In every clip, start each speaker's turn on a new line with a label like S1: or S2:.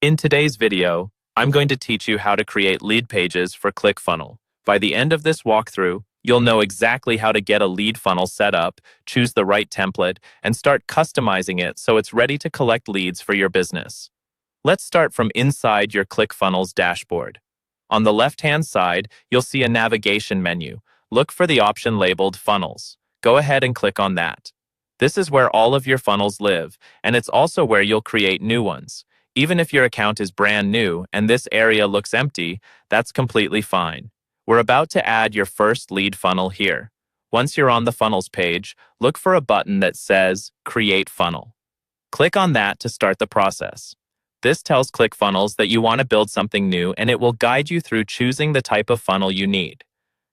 S1: In today's video, I'm going to teach you how to create lead pages for Clickfunnel. By the end of this walkthrough, you'll know exactly how to get a lead funnel set up, choose the right template, and start customizing it so it's ready to collect leads for your business. Let's start from inside your Clickfunnels dashboard. On the left-hand side, you'll see a navigation menu. Look for the option labeled Funnels. Go ahead and click on that. This is where all of your funnels live, and it's also where you'll create new ones. Even if your account is brand new and this area looks empty, that's completely fine. We're about to add your first lead funnel here. Once you're on the funnels page, look for a button that says Create Funnel. Click on that to start the process. This tells ClickFunnels that you want to build something new, and it will guide you through choosing the type of funnel you need.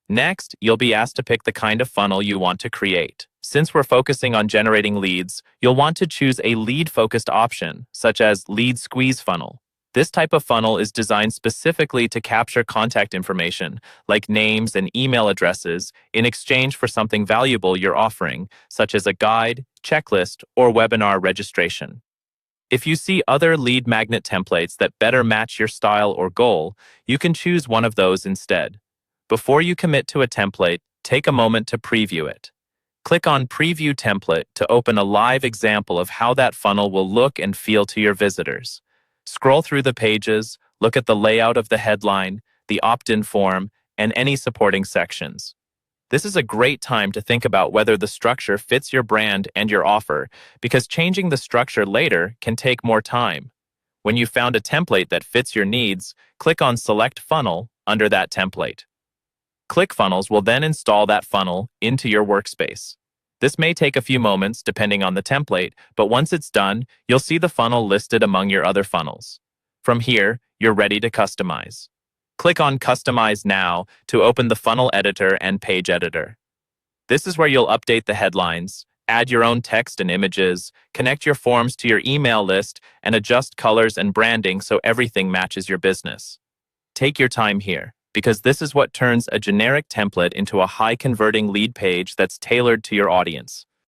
S1: Next, you'll be asked to pick the kind of funnel you want to create. Since we're focusing on generating leads, you'll want to choose a lead-focused option, such as Lead Squeeze Funnel. This type of funnel is designed specifically to capture contact information, like names and email addresses, in exchange for something valuable you're offering, such as a guide, checklist, or webinar registration. If you see other lead magnet templates that better match your style or goal, you can choose one of those instead. Before you commit to a template, take a moment to preview it. Click on Preview Template to open a live example of how that funnel will look and feel to your visitors. Scroll through the pages, look at the layout of the headline, the opt-in form, and any supporting sections. This is a great time to think about whether the structure fits your brand and your offer, because changing the structure later can take more time. When you've found a template that fits your needs, click on Select Funnel under that template. ClickFunnels will then install that funnel into your workspace. This may take a few moments depending on the template, but once it's done, you'll see the funnel listed among your other funnels. From here, you're ready to customize. Click on Customize Now to open the funnel editor and page editor. This is where you'll update the headlines, add your own text and images, connect your forms to your email list, and adjust colors and branding so everything matches your business. Take your time here, because this is what turns a generic template into a high-converting lead page that's tailored to your audience.